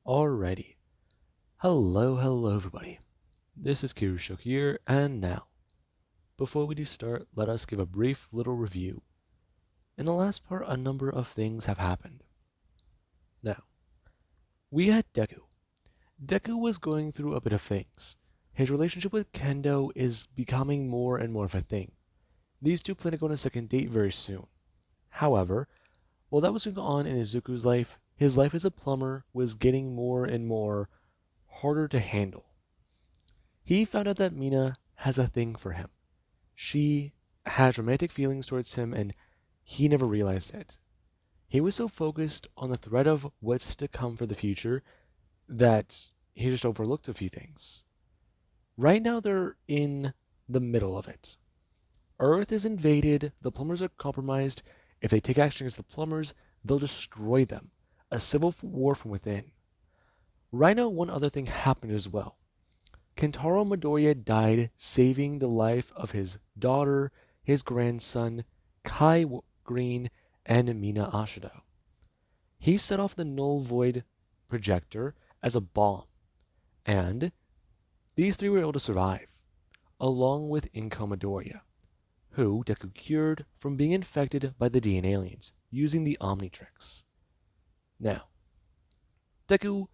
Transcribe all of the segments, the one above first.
Alrighty. Hello everybody. This is Kirishok here, and now, before we do start, let us give a brief little review. In the last part, a number of things have happened. Now, we had Deku. Deku was going through a bit of things. His relationship with Kendo is becoming more and more of a thing. These two plan to go on a second date very soon. However, while that was going on in Izuku's life, his life as a plumber was getting more and more harder to handle. He found out that Mina has a thing for him. She has romantic feelings towards him, and he never realized it. He was so focused on the threat of what's to come for the future that he just overlooked a few things. Right now, they're in the middle of it. Earth is invaded, the plumbers are compromised. If they take action against the plumbers, they'll destroy them. A civil war from within. Right now, one other thing happened as well. Kentaro Midoriya died, saving the life of his daughter, his grandson, Kai Green, and Mina Ashido. He set off the null void projector as a bomb, and these three were able to survive, along with Inko Midoriya, who Deku cured from being infected by the DNA aliens using the Omnitrix. Now, Deku,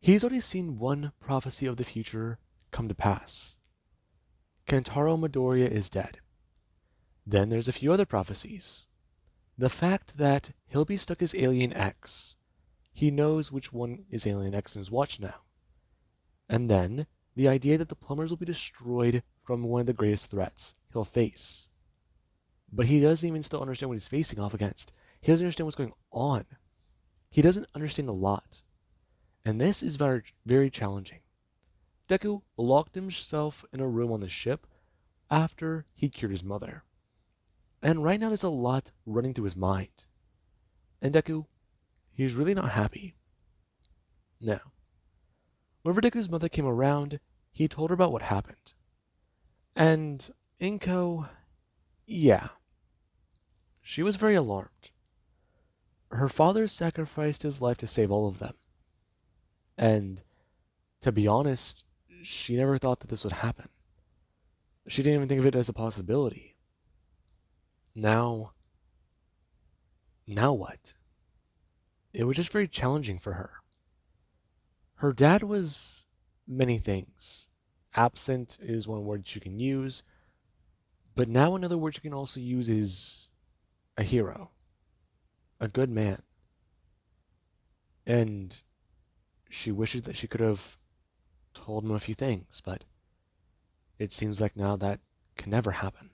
he's already seen one prophecy of the future come to pass. Kentaro Midoriya is dead. Then there's a few other prophecies. The fact that he'll be stuck as Alien X. He knows which one is Alien X in his watch now. And then the idea that the plumbers will be destroyed from one of the greatest threats he'll face. But he doesn't even still understand what he's facing off against. He doesn't understand what's going on. He doesn't understand a lot. And this is very, very challenging. Deku locked himself in a room on the ship after he cured his mother. And right now there's a lot running through his mind. And Deku, he's really not happy. Now, whenever Deku's mother came around, he told her about what happened. And Inko, yeah, she was very alarmed. Her father sacrificed his life to save all of them. And to be honest, she never thought that this would happen. She didn't even think of it as a possibility. Now what? It was just very challenging for her. Her dad was many things. Absent is one word you can use, but now another word you can also use is a hero, a good man. And she wishes that she could have told him a few things, but it seems like now that can never happen.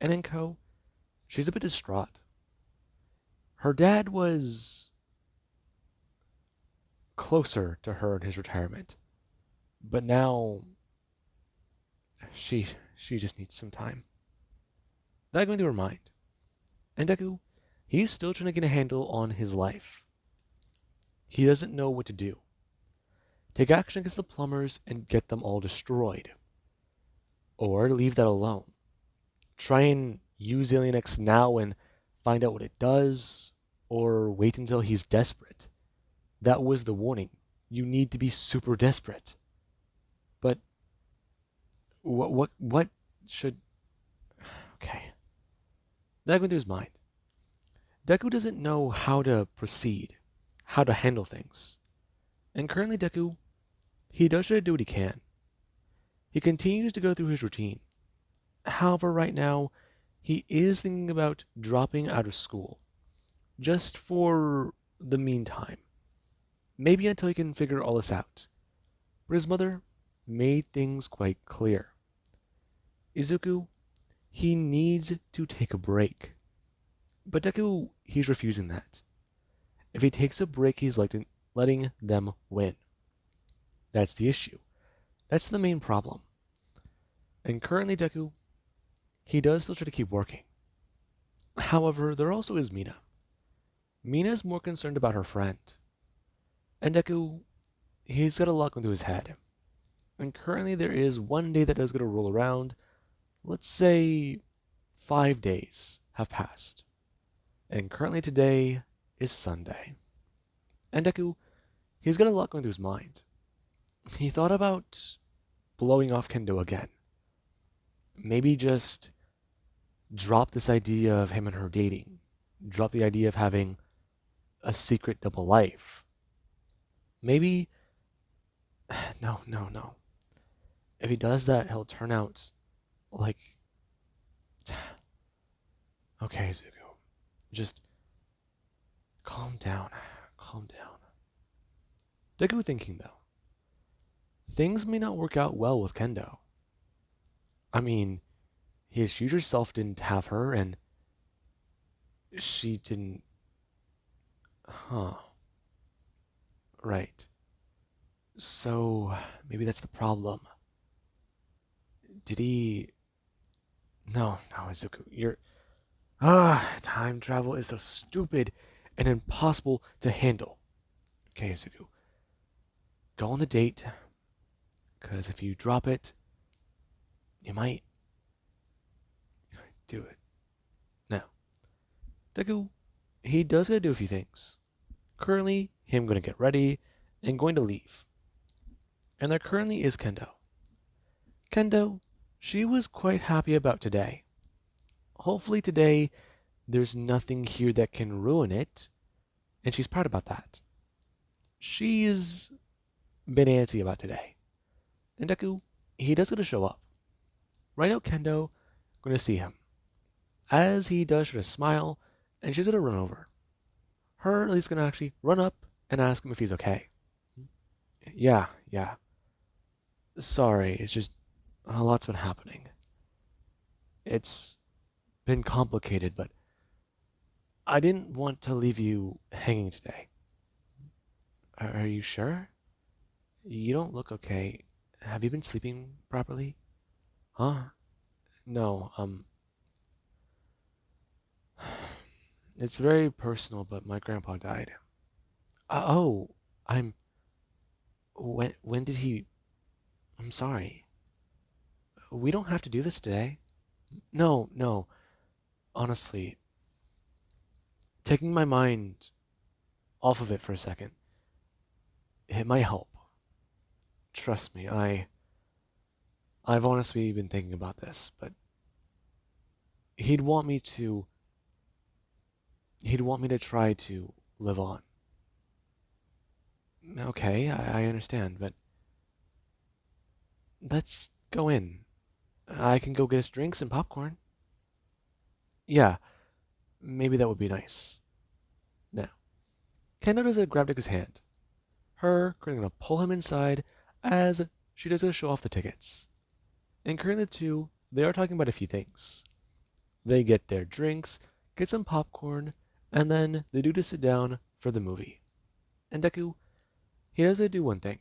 And Inko, she's a bit distraught. Her dad was closer to her in his retirement, but now she just needs some time. That going through her mind. And Deku, he's still trying to get a handle on his life. He doesn't know what to do. Take action against the plumbers and get them all destroyed. Or leave that alone. Try and use Alien X now and find out what it does, or wait until he's desperate. That was the warning. You need to be super desperate. But what should... Okay. That went through his mind. Deku doesn't know how to proceed, how to handle things. And currently Deku, he does try to do what he can. He continues to go through his routine. However, right now, he is thinking about dropping out of school. Just for the meantime. Maybe until he can figure all this out. But his mother made things quite clear. Izuku, he needs to take a break. But Deku, he's refusing that. If he takes a break, he's letting them win. That's the issue. That's the main problem. And currently Deku, he does still try to keep working. However, there also is Mina. Mina's more concerned about her friend. And Deku, he's got a lot going through his head. And currently there is one day that is going to roll around. Let's say 5 days have passed. And currently today is Sunday. And Deku, he's got a lot going through his mind. He thought about blowing off Kendo again. Maybe just drop this idea of him and her dating. Drop the idea of having a secret double life. Maybe. No, no, no. If he does that, he'll turn out like. Okay, Zuko. Just calm down. Calm down. Deku thinking, though. Things may not work out well with Kendo. I mean, his future self didn't have her, and she didn't. Huh. Right. So, maybe that's the problem. Did he. No, no, Izuku. You're. Time travel is so stupid and impossible to handle. Okay, Izuku. Go on the date, because if you drop it, you might do it. Now, Deku, he does gotta do a few things. Currently, him gonna get ready and going to leave. And there currently is Kendo. Kendo, she was quite happy about today. Hopefully today, there's nothing here that can ruin it, and she's proud about that. She's been antsy about today. And Deku, he does gotta show up. Right now, Kendo gonna see him. As he does, try to smile, and she's gonna run over. Her, at least, gonna actually run up and ask him if he's okay. Yeah, yeah. Sorry, it's just a lot's been happening. It's been complicated, but I didn't want to leave you hanging today. Are you sure? You don't look okay. Have you been sleeping properly? Huh? No, it's very personal, but my grandpa died. Oh, I'm. When did he. I'm sorry. We don't have to do this today. No, no. Honestly, taking my mind off of it for a second, it might help. Trust me, I've honestly been thinking about this, but he'd want me to he'd want me to try to live on. Okay, I understand, but let's go in. I can go get us drinks and popcorn. Yeah, maybe that would be nice. Now, Ken notices a grab Deku's hand. Her currently gonna pull him inside as she does gonna show off the tickets. And currently the two, they are talking about a few things. They get their drinks, get some popcorn, and then they do to sit down for the movie. And Deku, he does do one thing.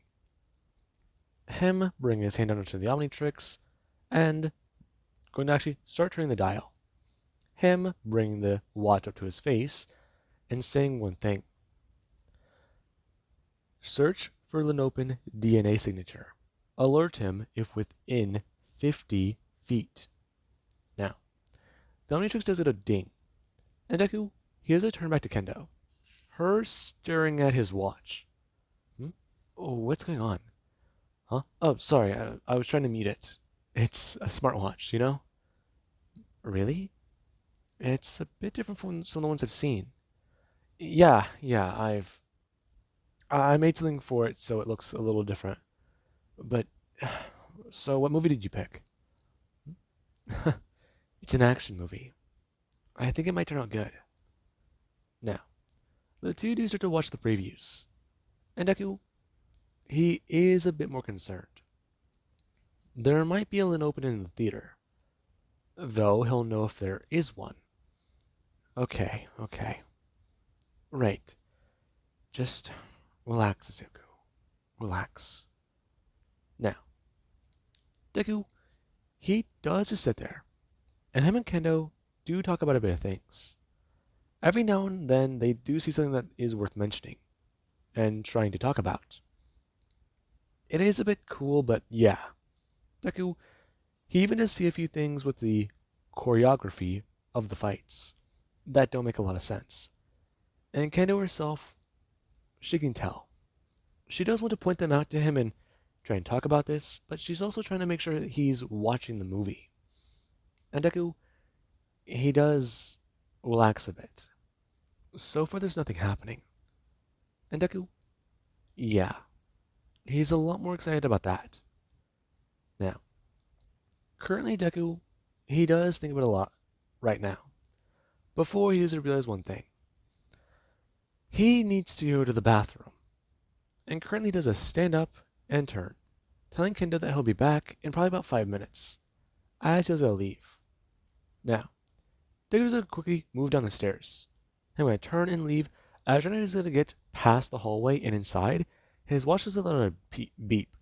Him bring his hand down to the Omnitrix and going to actually start turning the dial. Him bringing the watch up to his face and saying one thing. Search for Lenopen DNA signature. Alert him if within 50 feet. Now, the Omnitrix does it a ding. And Deku, he does a turn back to Kendo. Her staring at his watch. Oh, what's going on? Huh? Oh, sorry, I was trying to mute it. It's a smartwatch, you know? Really? It's a bit different from some of the ones I've seen. Yeah, I made something for it so it looks a little different. But so what movie did you pick? It's an action movie. I think it might turn out good. Now, the two do start to watch the previews. And Deku, he is a bit more concerned. There might be a Lenopen in the theater, though he'll know if there is one. Okay. Right. Just relax, Izuku. Relax. Now, Deku, he does just sit there, and him and Kendo do talk about a bit of things. Every now and then, they do see something that is worth mentioning and trying to talk about. It is a bit cool, but yeah. Deku, he even does see a few things with the choreography of the fights that don't make a lot of sense. And Kendo herself, she can tell. she does want to point them out to him and try and talk about this, but she's also trying to make sure that he's watching the movie. And Deku, he does relax a bit. So far, there's nothing happening. And Deku, yeah, he's a lot more excited about that. Now, currently, Deku, he does think about it a lot right now. Before he does realize one thing. He needs to go to the bathroom, and currently does a stand up and turn, telling Kendo that he'll be back in probably about 5 minutes, as he was gonna leave. Now, Deku does quickly move down the stairs. I'm gonna turn and leave. As Renner is gonna get past the hallway and inside, his watch does a little beep.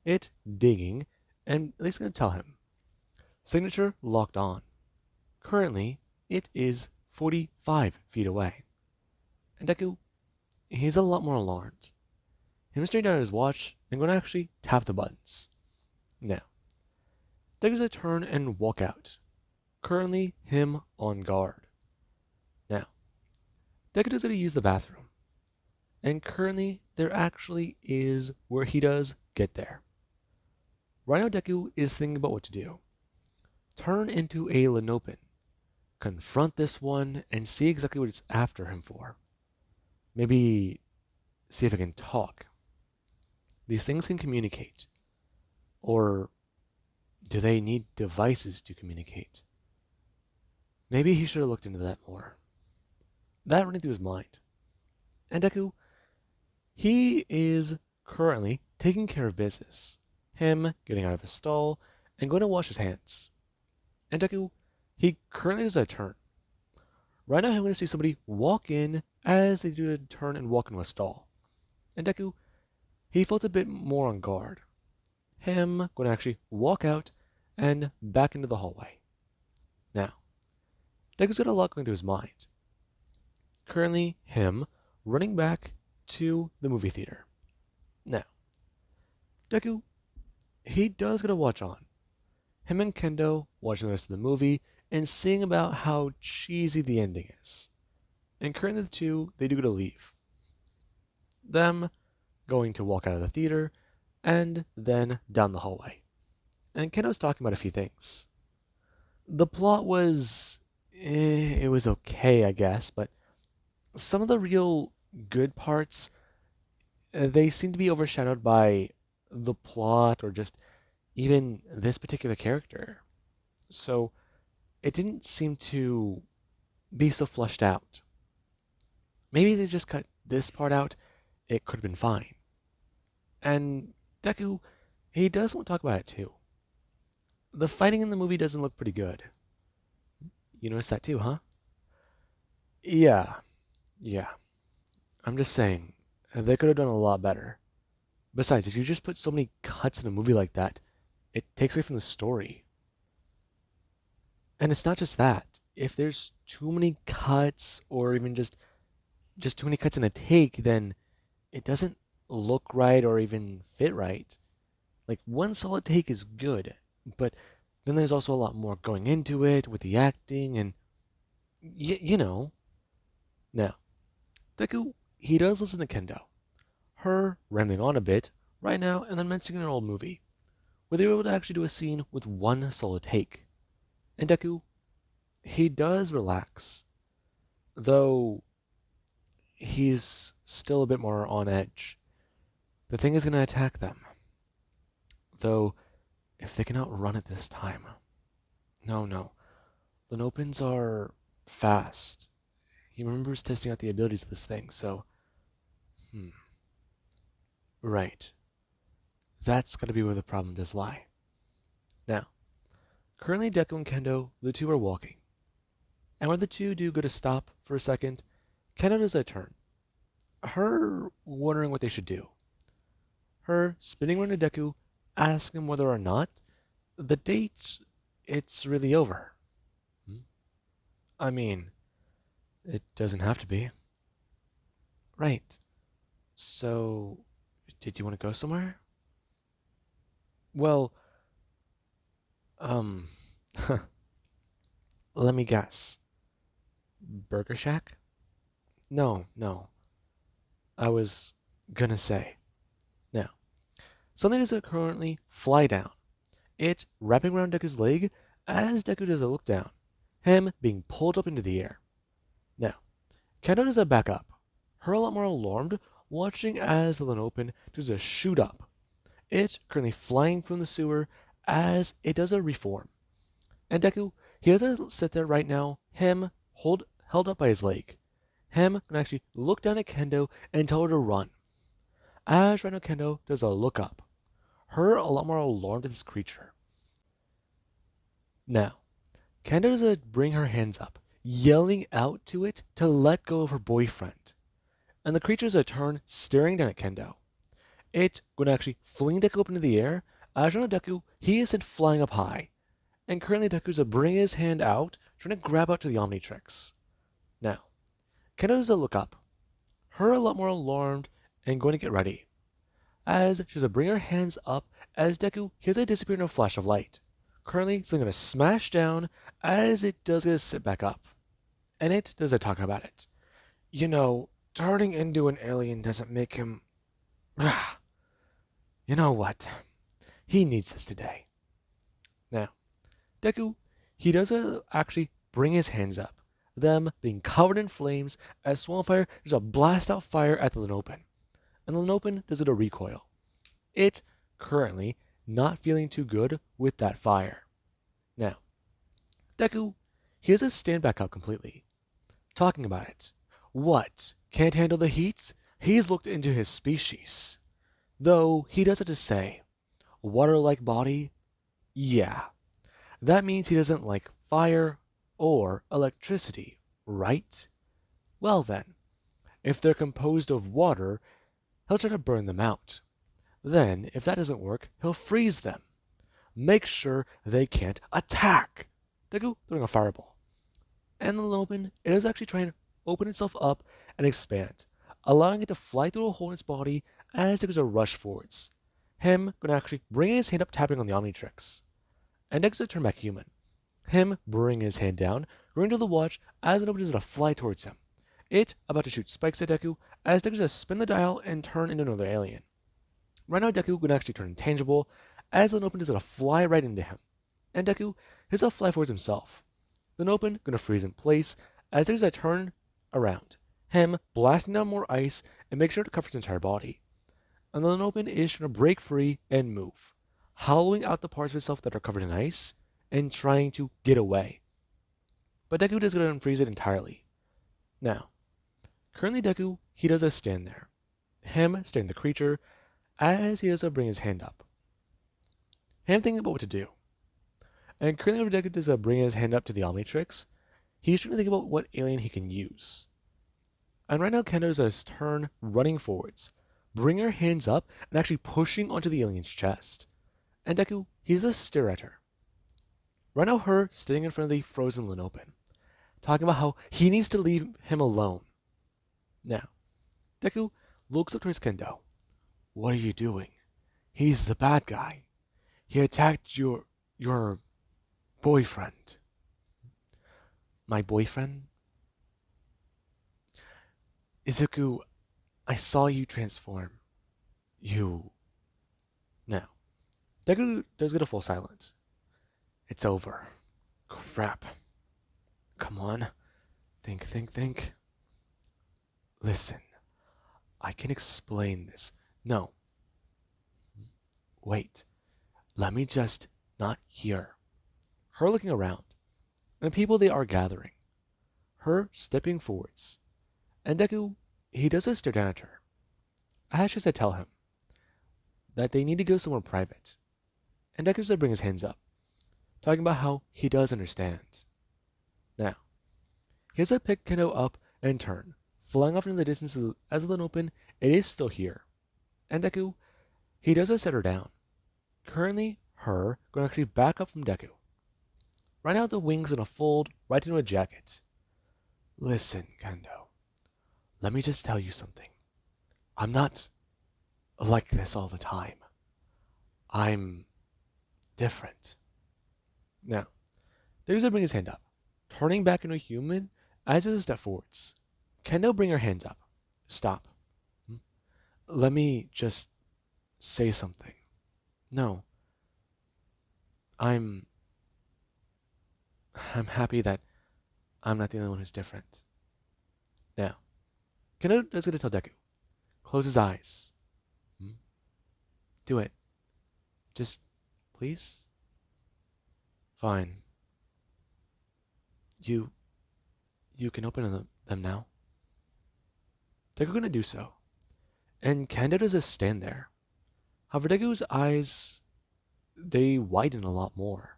It dinging, and at least gonna tell him. Signature locked on. Currently, it is 45 feet away. And Deku, he's a lot more alarmed. Him staring down at his watch and going to actually tap the buttons. Now, Deku's gonna turn and walk out. Currently, him on guard. Now, Deku does gonna use the bathroom. And currently, there actually is where he does get there. Right now, Deku is thinking about what to do. Turn into a Lenopen. Confront this one and see exactly what it's after him for. Maybe see if it can talk. These things can communicate. Or do they need devices to communicate? Maybe he should have looked into that more. That running through his mind. And Deku, he is currently taking care of business. Him getting out of his stall and going to wash his hands. And Deku, he currently does a turn. Right now, I'm going to see somebody walk in as they do a turn and walk into a stall. And Deku, he felt a bit more on guard. Him going to actually walk out and back into the hallway. Now, Deku's got a lot going through his mind. Currently, him running back to the movie theater. Now, Deku, he does get a watch on. Him and Kendo watching the rest of the movie and seeing about how cheesy the ending is. And currently the two, they do get to leave. Them going to walk out of the theater and then down the hallway. And Kendo's talking about a few things. The plot was, it was okay, I guess, but some of the real good parts, they seem to be overshadowed by the plot or just even this particular character. So it didn't seem to be so fleshed out. Maybe they just cut this part out, it could have been fine. And Deku, he does want to talk about it too. The fighting in the movie doesn't look pretty good. You noticed that too, huh? Yeah. I'm just saying, they could have done a lot better. Besides, if you just put so many cuts in a movie like that, it takes away from the story. And it's not just that. If there's too many cuts or even just too many cuts in a take, then it doesn't look right or even fit right. Like one solid take is good, but then there's also a lot more going into it with the acting and you know. Now, Deku, he does listen to Kendo. Her rambling on a bit right now and then mentioning an old movie where they were able to actually do a scene with one solid take. And Deku, he does relax, though he's still a bit more on edge. The thing is going to attack them. Though, if they can outrun it this time. No. The Nopens are fast. He remembers testing out the abilities of this thing, so... Right. That's gotta be where the problem does lie. Now, currently Deku and Kendo, the two are walking. And when the two do go to stop for a second, Kendo does a turn. Her wondering what they should do. Her spinning around to Deku, asking him whether or not the date, it's really over. I mean, it doesn't have to be. Right. So, did you want to go somewhere? Well, let me guess. Burger Shack? No. I was gonna say. something does currently fly down, it wrapping around Deku's leg as Deku does a look down, him being pulled up into the air. Now, Kendo does a back up, her a lot more alarmed, watching as the Lenopen does a shoot up, it currently flying from the sewer as it does a reform. And Deku, he doesn't sit there right now, him held up by his leg. Him can actually look down at Kendo and tell her to run. As right now Kendo does a look up, her a lot more alarmed at this creature. Now, Kendo does bring her hands up, yelling out to it to let go of her boyfriend. And the creature's a turn staring down at Kendo. It going to actually fling Deku up into the air, as right now Deku, he is sent flying up high. And currently Deku's bring his hand out, trying to grab out to the Omnitrix. Now, Kendo does a look up, her a lot more alarmed and going to get ready. As she's bring her hands up as Deku hears it disappear in a flash of light. Currently, it's going to smash down as it does get to sit back up. And it does a talk about it. You know, turning into an alien doesn't make him... You know what? He needs this today. Now, Deku, he does actually bring his hands up, them being covered in flames as Swampfire does a blast out fire at the Lenopen. And the Lenopen does it a recoil. It currently not feeling too good with that fire. Now, Deku, he does stand back up completely, talking about it. What? Can't handle the heat? He's looked into his species. Though he does have to say, water-like body? Yeah. That means he doesn't like fire or electricity, right? Well then, if they're composed of water, he'll try to burn them out. Then, if that doesn't work, he'll freeze them. Make sure they can't attack. Deku throwing a fireball. And the Lenopen, it is actually trying to open itself up and expand, allowing it to fly through a hole in its body as it goes a rush forwards. Him going to actually bring his hand up, tapping on the Omnitrix. And Deku's turn back human. Him bringing his hand down, going to the watch as it opens to fly towards him. It about to shoot spikes at Deku as Deku's to spin the dial and turn into another alien. Right now Deku going to actually turn intangible as Lenopen is going to fly right into him. And Deku is going to fly towards himself. Lenopen going to freeze in place as Deku's to turn around. Him blasting down more ice and make sure to cover his entire body. And the Lenopen is trying to break free and move, hollowing out the parts of itself that are covered in ice and trying to get away. But Deku does going to unfreeze it entirely. Now, currently Deku, he does stand there. Him staring the creature as he does bring his hand up. Him thinking about what to do. And currently when Deku does bring his hand up to the Omnitrix, he's trying to think about what alien he can use. And right now Kendo does a turn running forwards, bringing her hands up and actually pushing onto the alien's chest. And Deku, he does stare at her. Right now her sitting in front of the frozen Lenopen, talking about how he needs to leave him alone. Now, Deku looks up towards Kendo. What are you doing? He's the bad guy. He attacked your boyfriend. My boyfriend? Izuku, I saw you transform. You. Now, Deku does get a full silence. It's over. Crap. Come on. Think. Listen. I can explain this. No. Wait. Let me just not hear. Her looking around. And the people they are gathering. Her stepping forwards. And Deku, he does stare down at her. As she said, tell him that they need to go somewhere private. And Deku said bring his hands up, talking about how he does understand. Now, he has to pick Kendo up and turn, flying off into the distance as the Lenopen, it is still here. And Deku, he does set her down. Currently, her going to actually back up from Deku. Right now, the wings gonna fold right into a jacket. Listen, Kendo. Let me just tell you something. I'm not like this all the time. I'm different. Now, Deku's gonna bring his hand up, turning back into a human as he step forwards. Kendo bring her hands up. Stop. Let me just say something. No, I'm I'm happy that I'm not the only one who's different. Now, Kendo is gonna tell Deku, close his eyes. Hmm? Do it. Just, please? Fine. You you can open them now. Deku gonna do so. And Kendo does just stand there. However, Deku's eyes, they widen a lot more.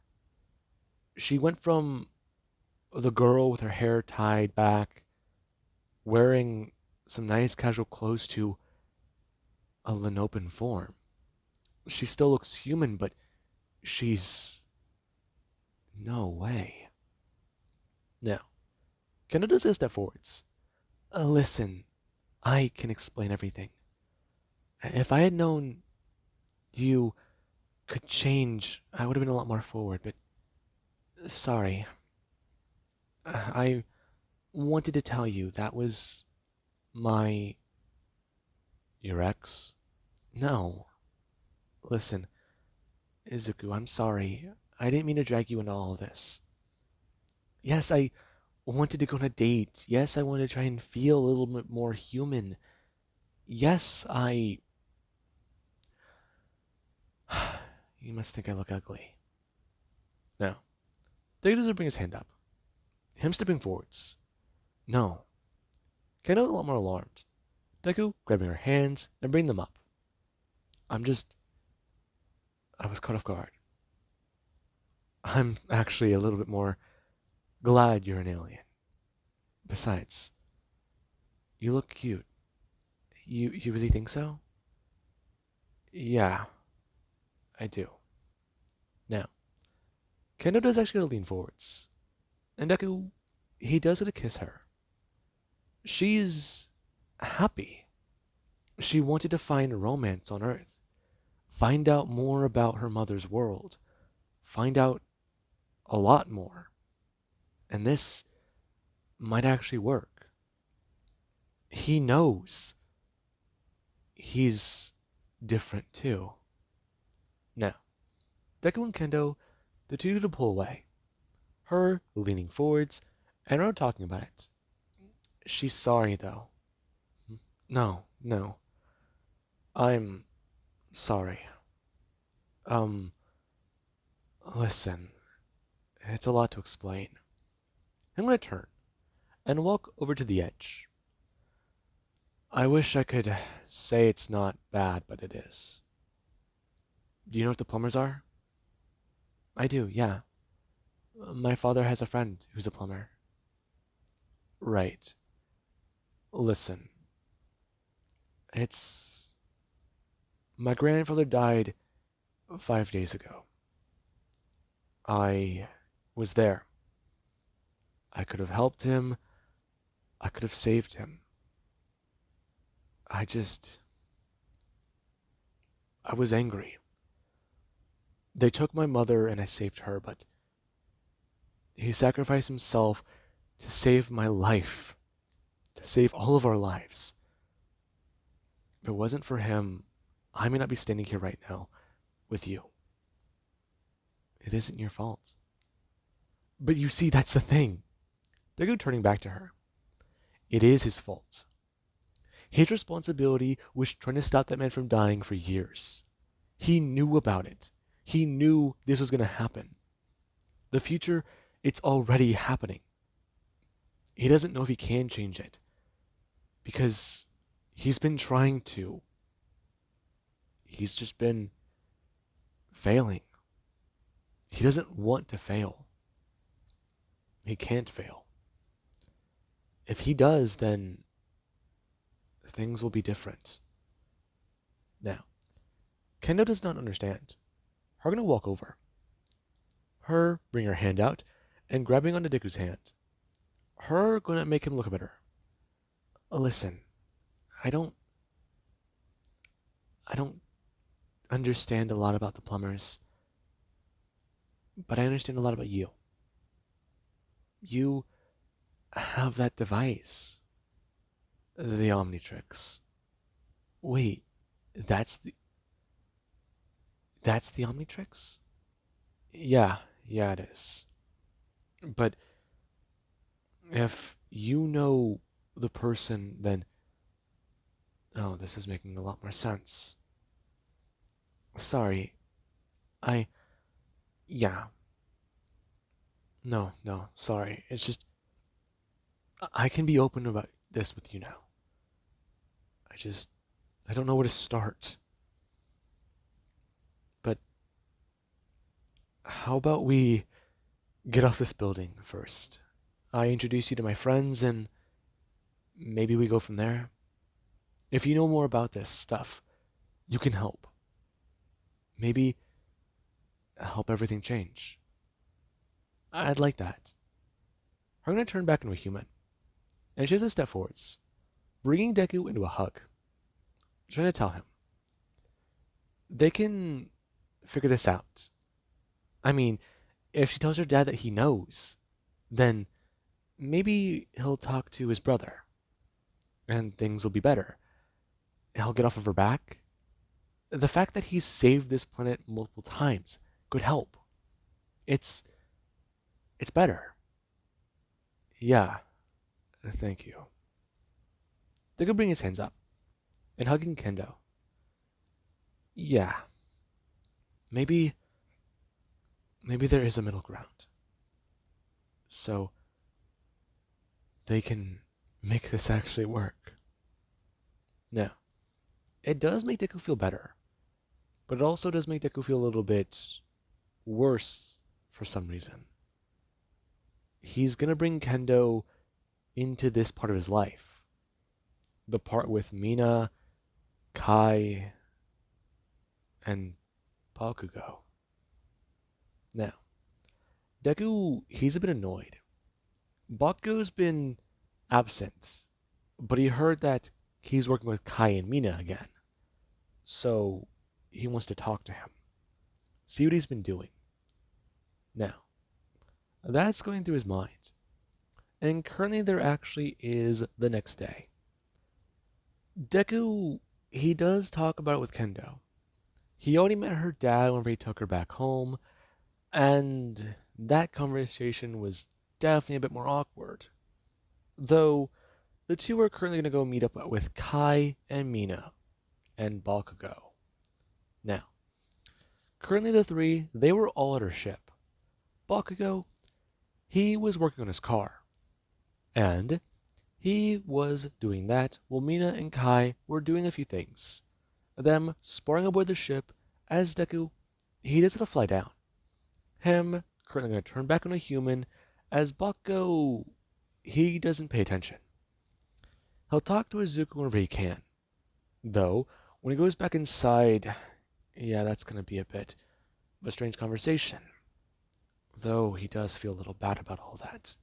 She went from the girl with her hair tied back, wearing some nice casual clothes, to a Lenopen form. She still looks human, but she's... no way. Now, Kendo does a step forwards. Listen, I can explain everything. If I had known you could change, I would have been a lot more forward, but sorry. I wanted to tell you that was my... your ex? No. Listen, Izuku, I'm sorry. I didn't mean to drag you into all of this. Yes, I wanted to go on a date. Yes, I wanted to try and feel a little bit more human. Yes, I... You must think I look ugly. Now, Deku doesn't bring his hand up. Him stepping forwards. No. Kendo a lot more alarmed. Deku grabbing her hands and bringing them up. I'm just... I was caught off guard. I'm actually a little bit more glad you're an alien. Besides, you look cute. You really think so? Yeah, I do. Now, Kendo does actually lean forwards. And Deku, he does get to kiss her. She's happy. She wanted to find romance on Earth. Find out more about her mother's world. Find out a lot more. And this might actually work. He knows he's different too. Now, Deku and Kendo, the two to pull away. Her leaning forwards, and her talking about it. She's sorry though. No, no. I'm sorry. Um, Listen, it's a lot to explain. I'm gonna turn and walk over to the edge. I wish I could say it's not bad, but it is. Do you know what the plumbers are? I do, yeah. My father has a friend who's a plumber. Right. Listen, it's... my grandfather died 5 days ago. I was there. I could have helped him. I could have saved him. I was angry. They took my mother and I saved her, but he sacrificed himself to save my life, to save all of our lives. If it wasn't for him, I may not be standing here right now with you. It isn't your fault. But you see, that's the thing. They're turning back to her. It is his fault. His responsibility was trying to stop that man from dying for years. He knew about it. He knew this was going to happen. The future, it's already happening. He doesn't know if he can change it. Because he's been trying to. He's just been failing. He doesn't want to fail. He can't fail. If he does, then things will be different. Now, Kendo does not understand. Her gonna walk over. Her bring her hand out and grabbing onto Deku's hand. Her gonna make him look better. Listen, I don't understand a lot about the plumbers, but I understand a lot about you. You have that device. The Omnitrix. Wait, that's the... That's the Omnitrix? Yeah, yeah, it is. But if you know the person, then. Oh, this is making a lot more sense. Sorry, I. Yeah. No, no, sorry. It's just. I can be open about this with you now. I just. I don't know where to start. But how about we get off this building first? I introduce you to my friends and maybe we go from there. If you know more about this stuff, you can help. Maybe help everything change. I'd like that. Her gonna turn back into a human, and she has to step forwards, bringing Deku into a hug, trying to tell him they can figure this out. I mean, if she tells her dad that he knows, then maybe he'll talk to his brother, and things will be better. He'll get off of her back. The fact that he's saved this planet multiple times could help. It's it's better. Yeah, thank you. Deku bring his hands up and hugging Kendo. Yeah, maybe there is a middle ground. So they can make this actually work. Now, it does make Deku feel better, but it also does make Deku feel a little bit worse for some reason. He's gonna bring Kendo into this part of his life. The part with Mina, Kai, and Bakugo. Now, Deku, he's a bit annoyed. Bakugo's been absent, but he heard that he's working with Kai and Mina again. So he wants to talk to him, see what he's been doing. Now, that's going through his mind. And currently there actually is the next day. Deku, he does talk about it with Kendo. He already met her dad whenever he took her back home, and that conversation was definitely a bit more awkward. Though, the two are currently going to go meet up with Kai and Mina and Bakugo. Now, currently the three, they were all at her ship. Bakugo, he was working on his car. And he was doing that while Mina and Kai were doing a few things. Them sparring aboard the ship as Deku, he does it to fly down. Him currently going to turn back on a human as Bakugo, he doesn't pay attention. He'll talk to Izuku whenever he can. Though, when he goes back inside, yeah, that's going to be a bit of a strange conversation. Though he does feel a little bad about all that.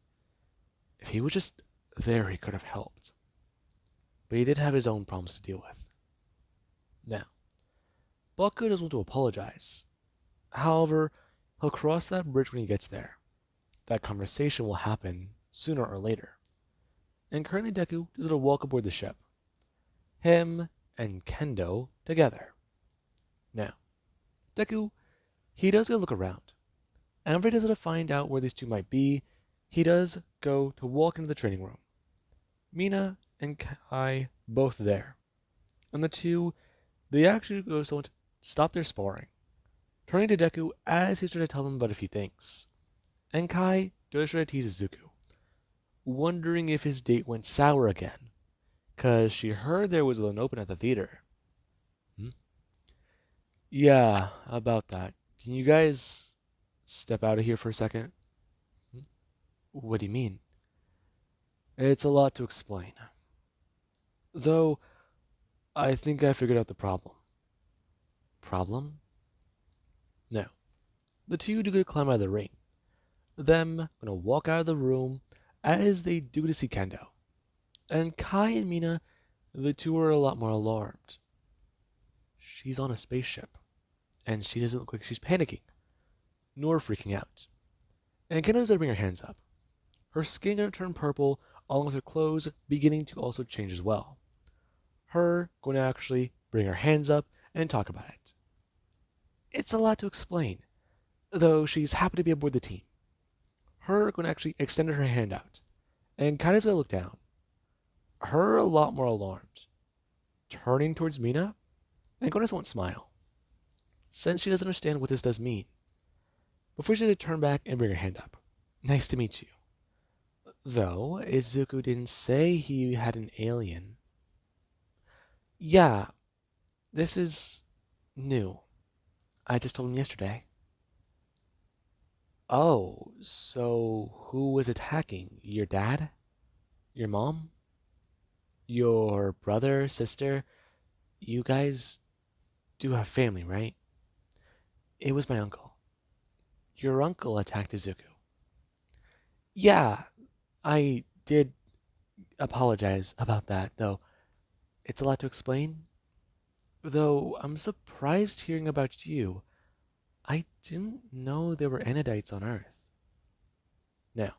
If he was just there, he could have helped. But he did have his own problems to deal with. Now, Bakugo does want to apologize. However, he'll cross that bridge when he gets there. That conversation will happen sooner or later. And currently Deku does a walk aboard the ship. Him and Kendo together. Now, Deku, he does go look around. And whenever he does it to find out where these two might be, he does go to walk into the training room. Mina and Kai both there. And the two, they actually go to stop their sparring, turning to Deku as he's trying to tell them about a few things. And Kai does try to tease Izuku, wondering if his date went sour again, cause she heard there was an open at the theater. Yeah, about that. Can you guys step out of here for a second? What do you mean? It's a lot to explain. Though, I think I figured out the problem. Problem? No. The two do go to climb out of the ring. Them gonna walk out of the room as they do to see Kendo. And Kai and Mina, the two are a lot more alarmed. She's on a spaceship, and she doesn't look like she's panicking, nor freaking out. And Kendo's gonna bring her hands up. Her skin gonna turn purple, along with her clothes beginning to also change as well. Her going to actually bring her hands up and talk about it. it's a lot to explain, though she's happy to be aboard the team. Her going to actually extended her hand out, and Kaido's going to look down. Her a lot more alarmed, turning towards Mina, and Gones won't smile, since she doesn't understand what this does mean. Before she had to turn back and bring her hand up. Nice to meet you. Though, Izuku didn't say he had an alien. Yeah, this is new. I just told him yesterday. Oh, so who was attacking? Your dad? Your mom? Your brother, sister? You guys do have family, right? It was my uncle. Your uncle attacked Izuku. Yeah, I did apologize about that, though it's a lot to explain. Though I'm surprised hearing about you. I didn't know there were Anidites on Earth. Now,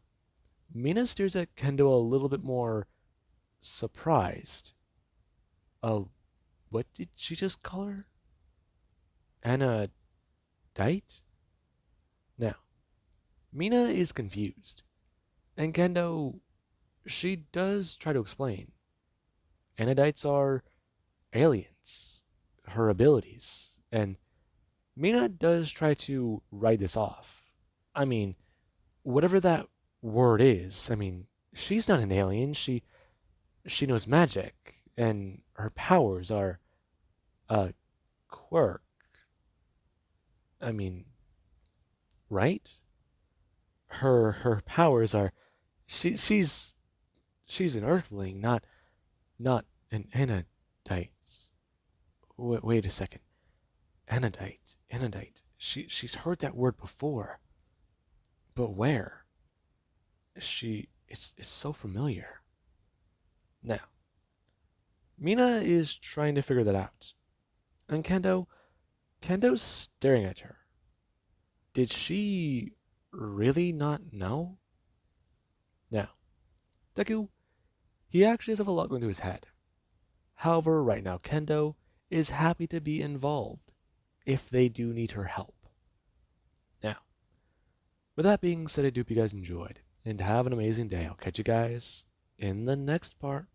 Mina stares at Kendo a little bit more surprised. Oh, what did she just call her? Anadite? Now, Mina is confused. And Kendo, she does try to explain. Anidites are aliens, her abilities, and Mina does try to write this off. I mean, whatever that word is, I mean, she's not an alien. She knows magic, and her powers are a quirk. I mean, right? Her powers are she's an earthling, not an Anadite. Wait a second. Anadite. She's heard that word before. But where? It's so familiar. Now, Mina is trying to figure that out. And Kendo's staring at her. Did she really not know? Now, Deku, he actually does have a lot going through his head. However, right now, Kendo is happy to be involved if they do need her help. Now, with that being said, I do hope you guys enjoyed, and have an amazing day. I'll catch you guys in the next part.